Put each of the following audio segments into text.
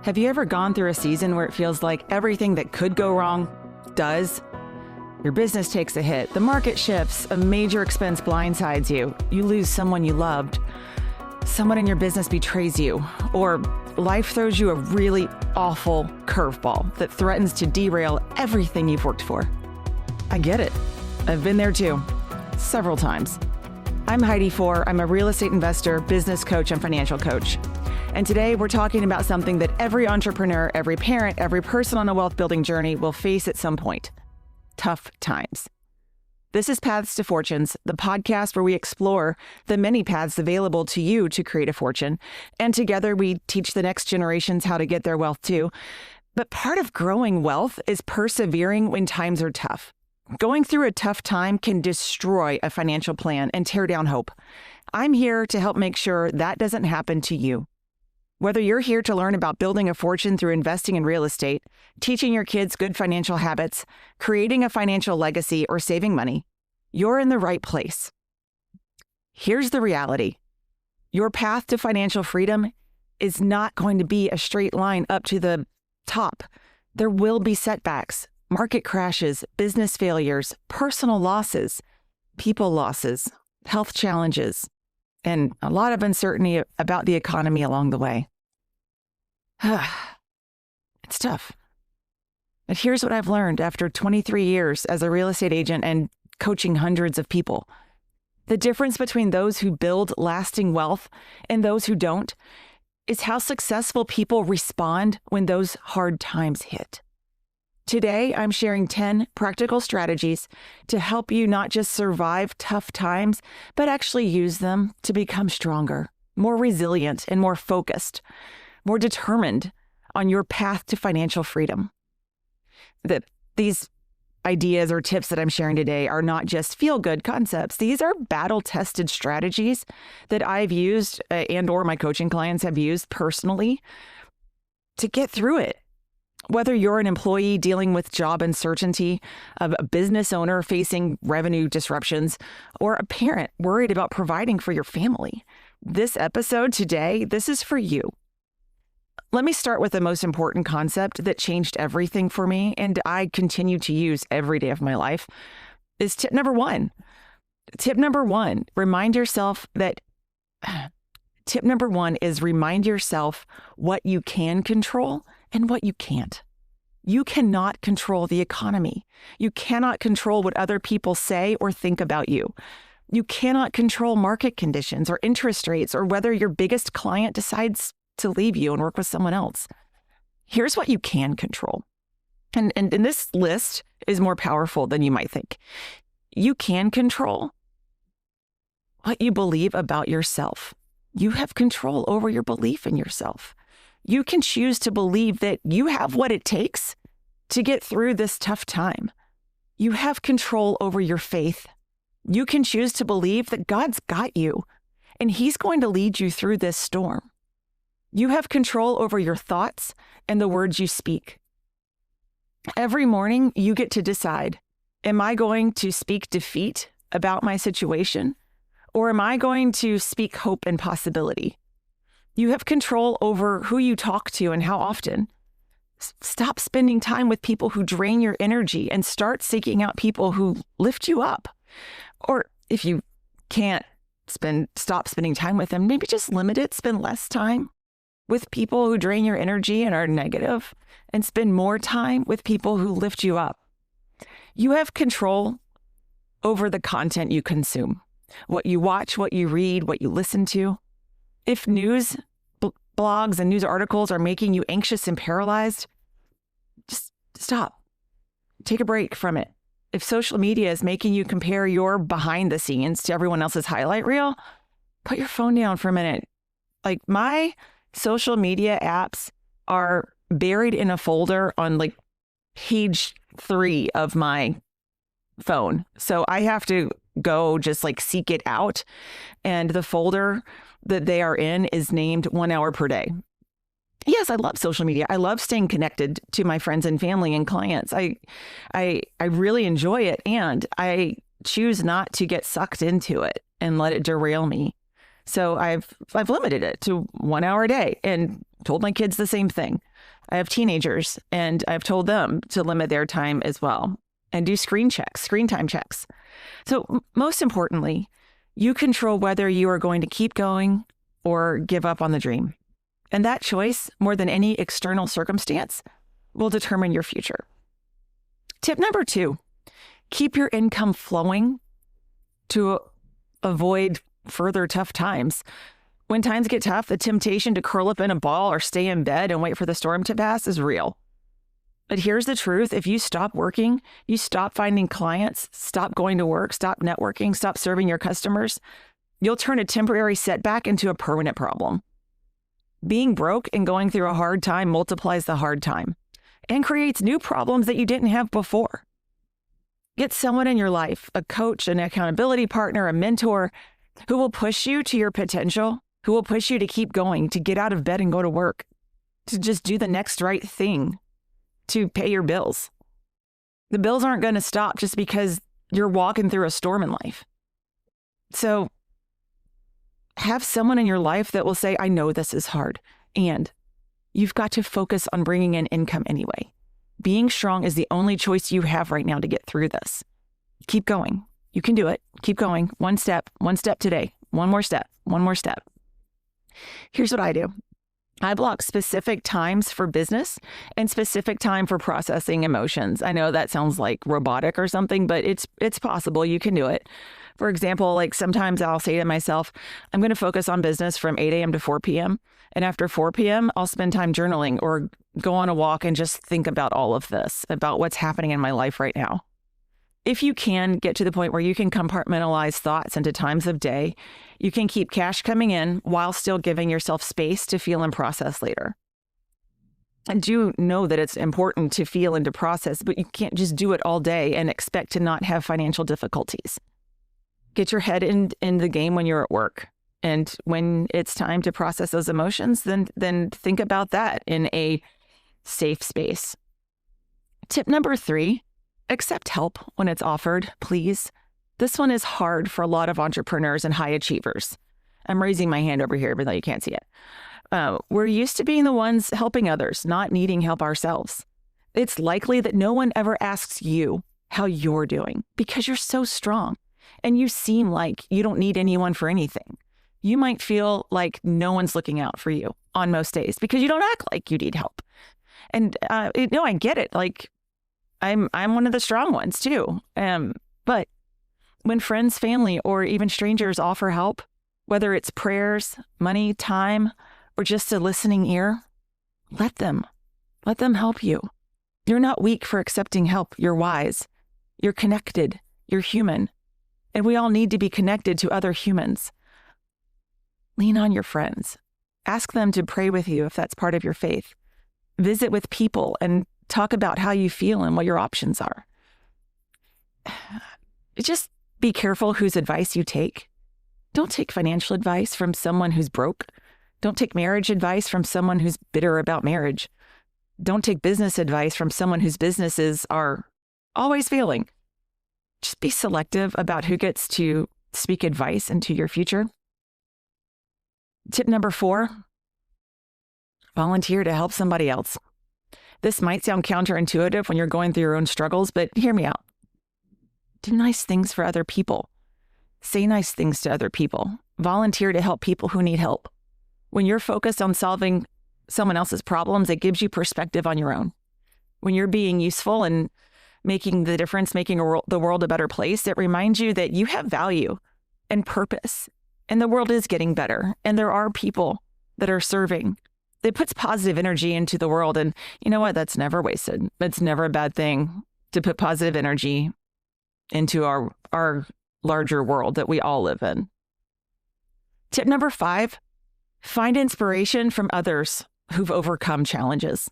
Have you ever gone through a season where it feels like everything that could go wrong does? Your business takes a hit, the market shifts, a major expense blindsides you, you lose someone you loved, someone in your business betrays you, or life throws you a really awful curveball that threatens to derail everything you've worked for. I get it. I've been there too, several times. I'm Heidi Fore. I'm a real estate investor, business coach, and financial coach. And today we're talking about something that every entrepreneur, every parent, every person on a wealth building journey will face at some point: tough times. This is Paths to Fortunes, the podcast where we explore the many paths available to you to create a fortune. And together we teach the next generations how to get their wealth too. But part of growing wealth is persevering when times are tough. Going through a tough time can destroy a financial plan and tear down hope. I'm here to help make sure that doesn't happen to you. Whether you're here to learn about building a fortune through investing in real estate, teaching your kids good financial habits, creating a financial legacy, or saving money, you're in the right place. Here's the reality. Your path to financial freedom is not going to be a straight line up to the top. There will be setbacks, market crashes, business failures, personal losses, people losses, health challenges, and a lot of uncertainty about the economy along the way. It's tough. But here's what I've learned after 23 years as a real estate agent and coaching hundreds of people. The difference between those who build lasting wealth and those who don't is how successful people respond when those hard times hit. Today, I'm sharing 10 practical strategies to help you not just survive tough times, but actually use them to become stronger, more resilient, and more focused, more determined on your path to financial freedom. These ideas or tips that I'm sharing today are not just feel-good concepts. These are battle-tested strategies that I've used and or my coaching clients have used personally to get through it. Whether you're an employee dealing with job uncertainty, a business owner facing revenue disruptions, or a parent worried about providing for your family, this episode today, this is for you. Let me start with the most important concept that changed everything for me and I continue to use every day of my life is tip number one. Tip number one is remind yourself what you can control and what you can't. You cannot control the economy. You cannot control what other people say or think about you. You cannot control market conditions or interest rates or whether your biggest client decides to leave you and work with someone else. Here's what you can control. And this list is more powerful than you might think. You can control what you believe about yourself. You have control over your belief in yourself. You can choose to believe that you have what it takes to get through this tough time. You have control over your faith. You can choose to believe that God's got you and He's going to lead you through this storm. You have control over your thoughts and the words you speak. Every morning, you get to decide, am I going to speak defeat about my situation, or am I going to speak hope and possibility? You have control over who you talk to and how often. Stop spending time with people who drain your energy and start seeking out people who lift you up. Or if you can't stop spending time with them, maybe just limit it, spend less time with people who drain your energy and are negative, and spend more time with people who lift you up. You have control over the content you consume, what you watch, what you read, what you listen to. If news blogs and news articles are making you anxious and paralyzed, just stop. Take a break from it. If social media is making you compare your behind the scenes to everyone else's highlight reel, put your phone down for a minute. Like, my social media apps are buried in a folder on page 3 of my phone. So I have to go just seek it out. And the folder that they are in is named 1 hour per day. Yes, I love social media. I love staying connected to my friends and family and clients. I really enjoy it, and I choose not to get sucked into it and let it derail me. So I've limited it to 1 hour a day and told my kids the same thing. I have teenagers and I've told them to limit their time as well and do screen time checks. So most importantly, you control whether you are going to keep going or give up on the dream. And that choice, more than any external circumstance, will determine your future. Tip number 2, keep your income flowing to avoid further tough times. When times get tough, the temptation to curl up in a ball or stay in bed and wait for the storm to pass is real. But here's the truth. If you stop working, you stop finding clients, stop going to work, stop networking, stop serving your customers, you'll turn a temporary setback into a permanent problem. Being broke and going through a hard time multiplies the hard time and creates new problems that you didn't have before. Get someone in your life, a coach, an accountability partner, a mentor, who will push you to your potential, who will push you to keep going, to get out of bed and go to work, to just do the next right thing, to pay your bills. The bills aren't going to stop just because you're walking through a storm in life. So have someone in your life that will say, I know this is hard, and you've got to focus on bringing in income anyway. Being strong is the only choice you have right now to get through this. Keep going. You can do it. Keep going. One step today. One more step. Here's what I do. I block specific times for business and specific time for processing emotions. I know that sounds like robotic or something, but it's possible. You can do it. For example, like sometimes I'll say to myself, I'm going to focus on business from 8 a.m. to 4 p.m. And after 4 p.m., I'll spend time journaling or go on a walk and just think about all of this, about what's happening in my life right now. If you can get to the point where you can compartmentalize thoughts into times of day, you can keep cash coming in while still giving yourself space to feel and process later. I do know that it's important to feel and to process, but you can't just do it all day and expect to not have financial difficulties. Get your head in the game when you're at work. And when it's time to process those emotions, then think about that in a safe space. Tip number 3, accept help when it's offered, please. This one is hard for a lot of entrepreneurs and high achievers. I'm raising my hand over here, even though you can't see it. We're used to being the ones helping others, not needing help ourselves. It's likely that no one ever asks you how you're doing because you're so strong and you seem like you don't need anyone for anything. You might feel like no one's looking out for you on most days because you don't act like you need help. And I get it. Like I'm one of the strong ones too. But when friends, family, or even strangers offer help, whether it's prayers, money, time, or just a listening ear, let them help you. You're not weak for accepting help. You're wise. You're connected. You're human. And we all need to be connected to other humans. Lean on your friends. Ask them to pray with you if that's part of your faith. Visit with people and talk about how you feel and what your options are. Just be careful whose advice you take. Don't take financial advice from someone who's broke. Don't take marriage advice from someone who's bitter about marriage. Don't take business advice from someone whose businesses are always failing. Just be selective about who gets to speak advice into your future. Tip number 4, volunteer to help somebody else. This might sound counterintuitive when you're going through your own struggles, but hear me out. Do nice things for other people. Say nice things to other people. Volunteer to help people who need help. When you're focused on solving someone else's problems, it gives you perspective on your own. When you're being useful and making the difference, making the world a better place, it reminds you that you have value and purpose, and the world is getting better, and there are people that are serving. It puts positive energy into the world, and you know what? That's never wasted. It's never a bad thing to put positive energy into our larger world that we all live in. Tip number 5, find inspiration from others who've overcome challenges.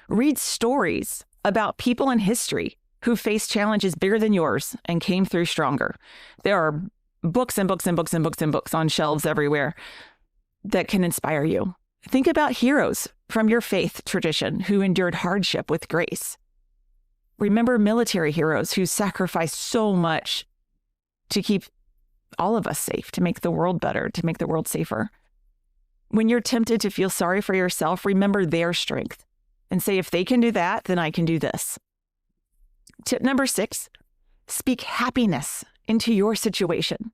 Read stories about people in history who faced challenges bigger than yours and came through stronger. There are books and books and books and books and books on shelves everywhere that can inspire you. Think about heroes from your faith tradition who endured hardship with grace. Remember military heroes who sacrificed so much to keep all of us safe, to make the world better, to make the world safer. When you're tempted to feel sorry for yourself, remember their strength and say, if they can do that, then I can do this. Tip number 6, speak happiness into your situation.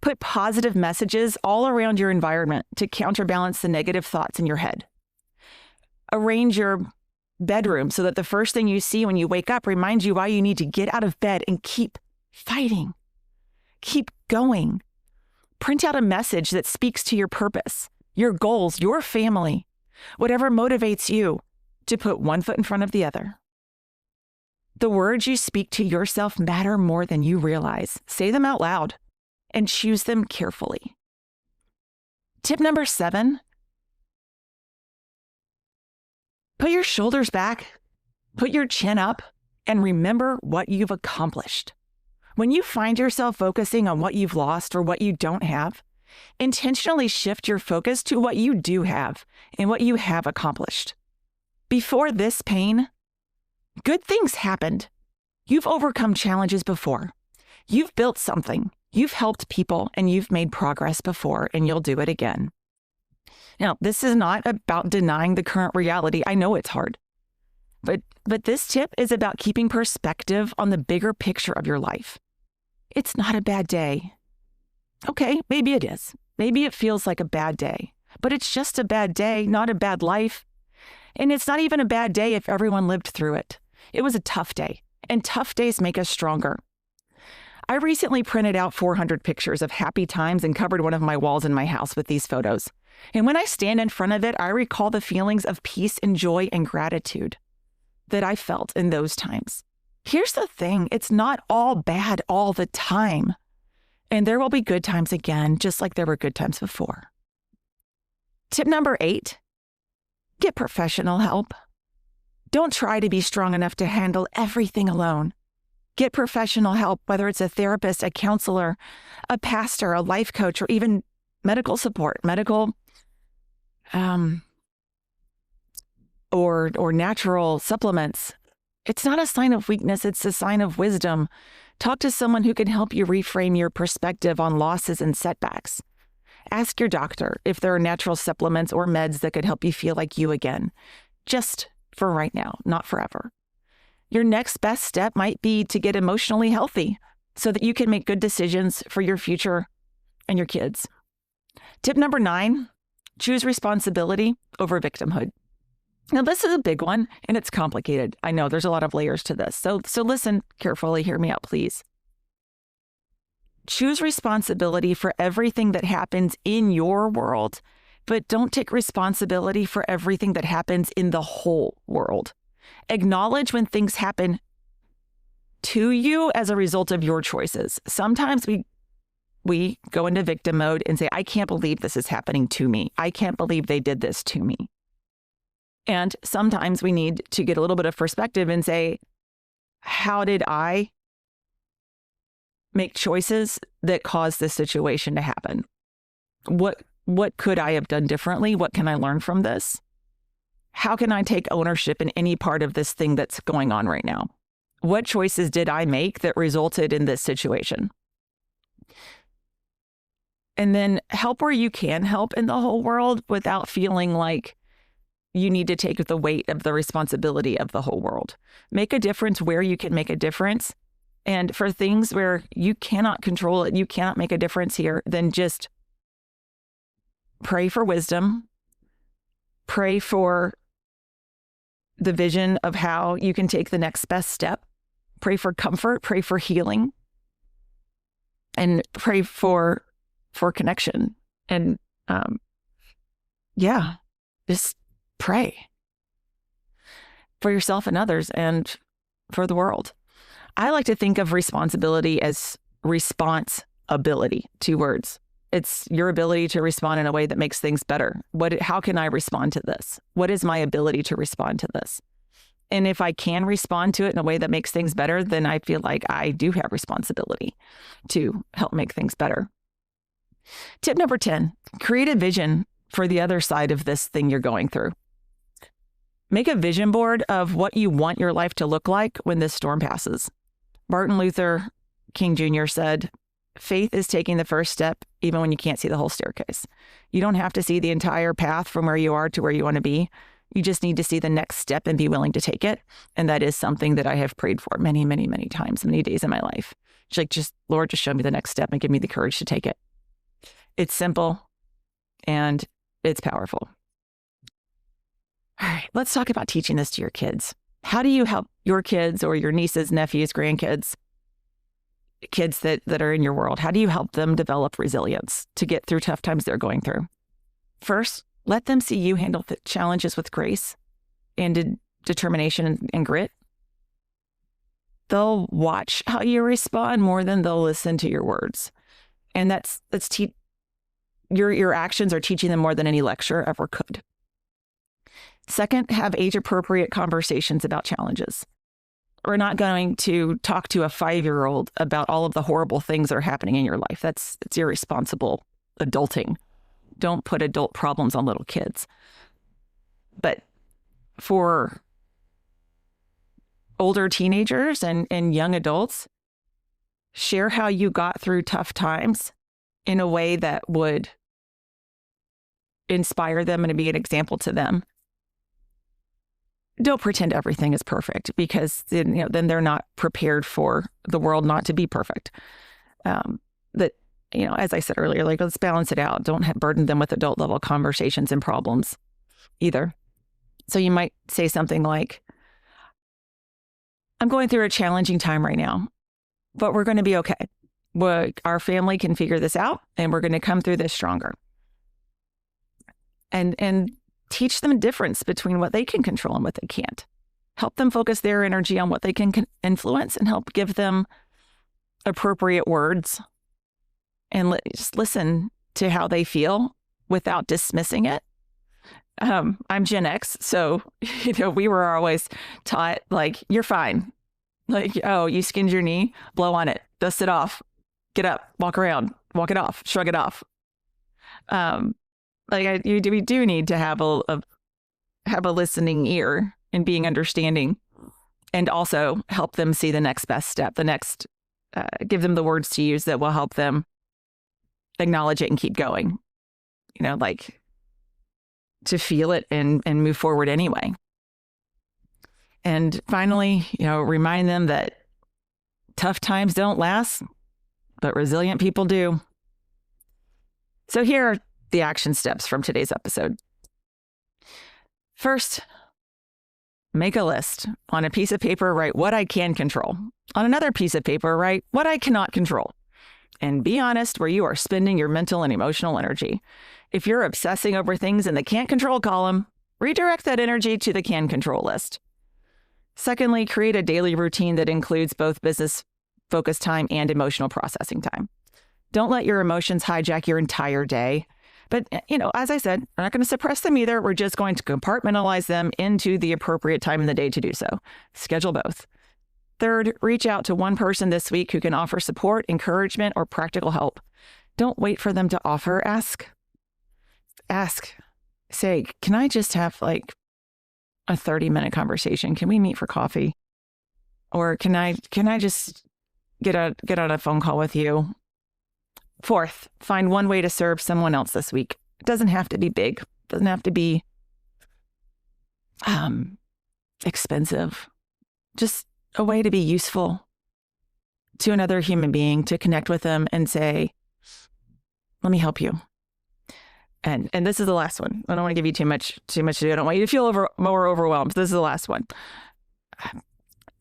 Put positive messages all around your environment to counterbalance the negative thoughts in your head. Arrange your bedroom so that the first thing you see when you wake up reminds you why you need to get out of bed and keep fighting. Keep going. Print out a message that speaks to your purpose, your goals, your family, whatever motivates you to put one foot in front of the other. The words you speak to yourself matter more than you realize. Say them out loud and choose them carefully. Tip number 7, put your shoulders back, put your chin up, and remember what you've accomplished. When you find yourself focusing on what you've lost or what you don't have, intentionally shift your focus to what you do have and what you have accomplished. Before this pain, good things happened. You've overcome challenges before. You've built something. You've helped people, and you've made progress before, and you'll do it again. Now, this is not about denying the current reality. I know it's hard. But this tip is about keeping perspective on the bigger picture of your life. It's not a bad day. Okay, maybe it is. Maybe it feels like a bad day. But it's just a bad day, not a bad life. And it's not even a bad day if everyone lived through it. It was a tough day, and tough days make us stronger. I recently printed out 400 pictures of happy times and covered one of my walls in my house with these photos. And when I stand in front of it, I recall the feelings of peace and joy and gratitude that I felt in those times. Here's the thing, it's not all bad all the time. And there will be good times again, just like there were good times before. Tip number 8, get professional help. Don't try to be strong enough to handle everything alone. Get professional help, whether it's a therapist, a counselor, a pastor, a life coach, or even medical support, or natural supplements. It's not a sign of weakness, it's a sign of wisdom. Talk to someone who can help you reframe your perspective on losses and setbacks. Ask your doctor if there are natural supplements or meds that could help you feel like you again, just for right now, not forever. Your next best step might be to get emotionally healthy so that you can make good decisions for your future and your kids. Tip number 9, choose responsibility over victimhood. Now, this is a big one, and it's complicated. I know there's a lot of layers to this. So listen carefully. Hear me out, please. Choose responsibility for everything that happens in your world, but don't take responsibility for everything that happens in the whole world. Acknowledge when things happen to you as a result of your choices. Sometimes we go into victim mode and say, I can't believe this is happening to me. I can't believe they did this to me. And sometimes we need to get a little bit of perspective and say, how did I make choices that caused this situation to happen? What could I have done differently? What can I learn from this? How can I take ownership in any part of this thing that's going on right now? What choices did I make that resulted in this situation? And then help where you can help in the whole world without feeling like you need to take the weight of the responsibility of the whole world. Make a difference where you can make a difference. And for things where you cannot control it, you cannot make a difference here, then just pray for wisdom. Pray for the vision of how you can take the next best step. Pray for comfort, pray for healing, and pray for connection. And just pray for yourself and others and for the world. I like to think of responsibility as response-ability, 2 words. It's your ability to respond in a way that makes things better. How can I respond to this? What is my ability to respond to this? And if I can respond to it in a way that makes things better, then I feel like I do have responsibility to help make things better. Tip number 10, create a vision for the other side of this thing you're going through. Make a vision board of what you want your life to look like when this storm passes. Martin Luther King Jr. said, faith is taking the first step even when you can't see the whole staircase. You don't have to see the entire path from where you are to where you want to be. You just need to see the next step and be willing to take it. And that is something that I have prayed for many, many, many times, many days in my life. It's like, Lord, just show me the next step and give me the courage to take it. It's simple and it's powerful. All right, let's talk about teaching this to your kids. How do you help your kids or your nieces, nephews, grandkids, kids that are in your world? How do you help them develop resilience to get through tough times they're going through? First, let them see you handle the challenges with grace and determination and grit. They'll watch how you respond more than they'll listen to your words. And your actions are teaching them more than any lecture ever could. Second, have age-appropriate conversations about challenges. We're not going to talk to a 5-year-old about all of the horrible things that are happening in your life. It's irresponsible adulting. Don't put adult problems on little kids. But for older teenagers and young adults, share how you got through tough times in a way that would inspire them and be an example to them. Don't pretend everything is perfect, because then they're not prepared for the world not to be perfect. As I said earlier, like, let's balance it out. Don't burden them with adult level conversations and problems either. So you might say something like, I'm going through a challenging time right now, but we're going to be okay. Our family can figure this out, and we're going to come through this stronger. And teach them a difference between what they can control and what they can't. Help them focus their energy on what they can influence, and help give them appropriate words, and just listen to how they feel without dismissing it. I'm Gen X, so we were always taught, like, you're fine. Like, oh, you skinned your knee, blow on it, dust it off, get up, walk around, walk it off, shrug it off. We do need to have a listening ear and being understanding, and also help them see the next best step, give them the words to use that will help them acknowledge it and keep going, to feel it and move forward anyway. And finally, remind them that tough times don't last, but resilient people do. So here are the action steps from today's episode. First, make a list. On a piece of paper, write what I can control. On another piece of paper, write what I cannot control. And be honest where you are spending your mental and emotional energy. If you're obsessing over things in the can't control column, redirect that energy to the can control list. Secondly, create a daily routine that includes both business focus time and emotional processing time. Don't let your emotions hijack your entire day. But, as I said, we're not going to suppress them either. We're just going to compartmentalize them into the appropriate time in the day to do so. Schedule both. Third, reach out to one person this week who can offer support, encouragement, or practical help. Don't wait for them to offer. Ask. Say, can I just have a 30-minute conversation? Can we meet for coffee? Or can I just get on a phone call with you? Fourth, find one way to serve someone else this week. It doesn't have to be big. It doesn't have to be expensive. Just a way to be useful to another human being, to connect with them and say, let me help you. And this is the last one. I don't want to give you too much to do. I don't want you to feel more overwhelmed. This is the last one.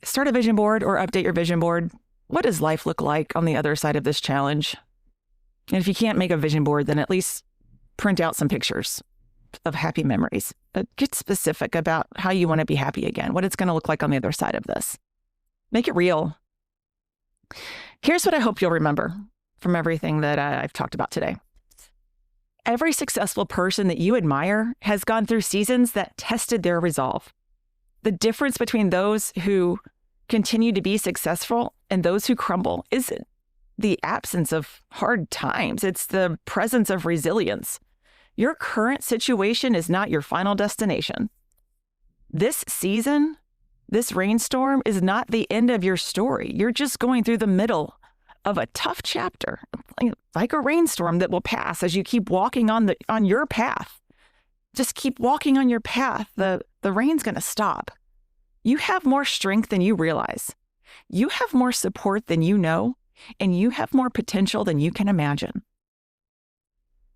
Start a vision board or update your vision board. What does life look like on the other side of this challenge? And if you can't make a vision board, then at least print out some pictures of happy memories. But get specific about how you want to be happy again, what it's going to look like on the other side of this. Make it real. Here's what I hope you'll remember from everything that I've talked about today. Every successful person that you admire has gone through seasons that tested their resolve. The difference between those who continue to be successful and those who crumble isn't the absence of hard times. It's the presence of resilience. Your current situation is not your final destination. This season, this rainstorm is not the end of your story. You're just going through the middle of a tough chapter, like a rainstorm that will pass as you keep walking on your path. Just keep walking on your path. The rain's going to stop. You have more strength than you realize. You have more support than you know, and you have more potential than you can imagine.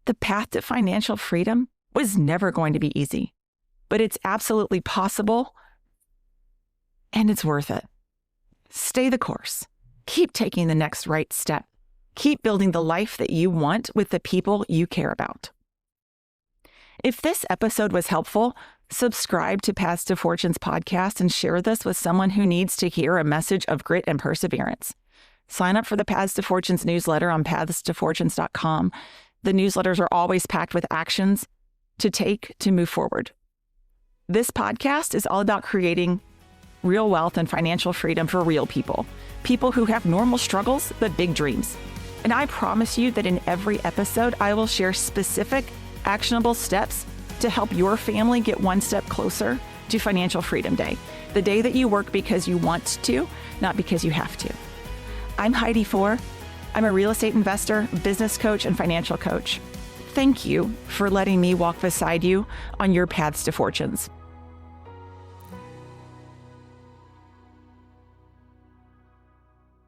The path to financial freedom was never going to be easy, but it's absolutely possible, and it's worth it. Stay the course. Keep taking the next right step. Keep building the life that you want with the people you care about. If this episode was helpful, subscribe to Paths to Fortune's podcast and share this with someone who needs to hear a message of grit and perseverance. Sign up for the Paths to Fortune's newsletter on pathstofortunes.com. The newsletters are always packed with actions to take to move forward. This podcast is all about creating real wealth and financial freedom for real people who have normal struggles but big dreams. And I promise you that in every episode, I will share specific, actionable steps to help your family get one step closer to Financial Freedom Day, the day that you work because you want to, not because you have to. I'm Heidi Fore. I'm a real estate investor, business coach, and financial coach. Thank you for letting me walk beside you on your paths to fortunes.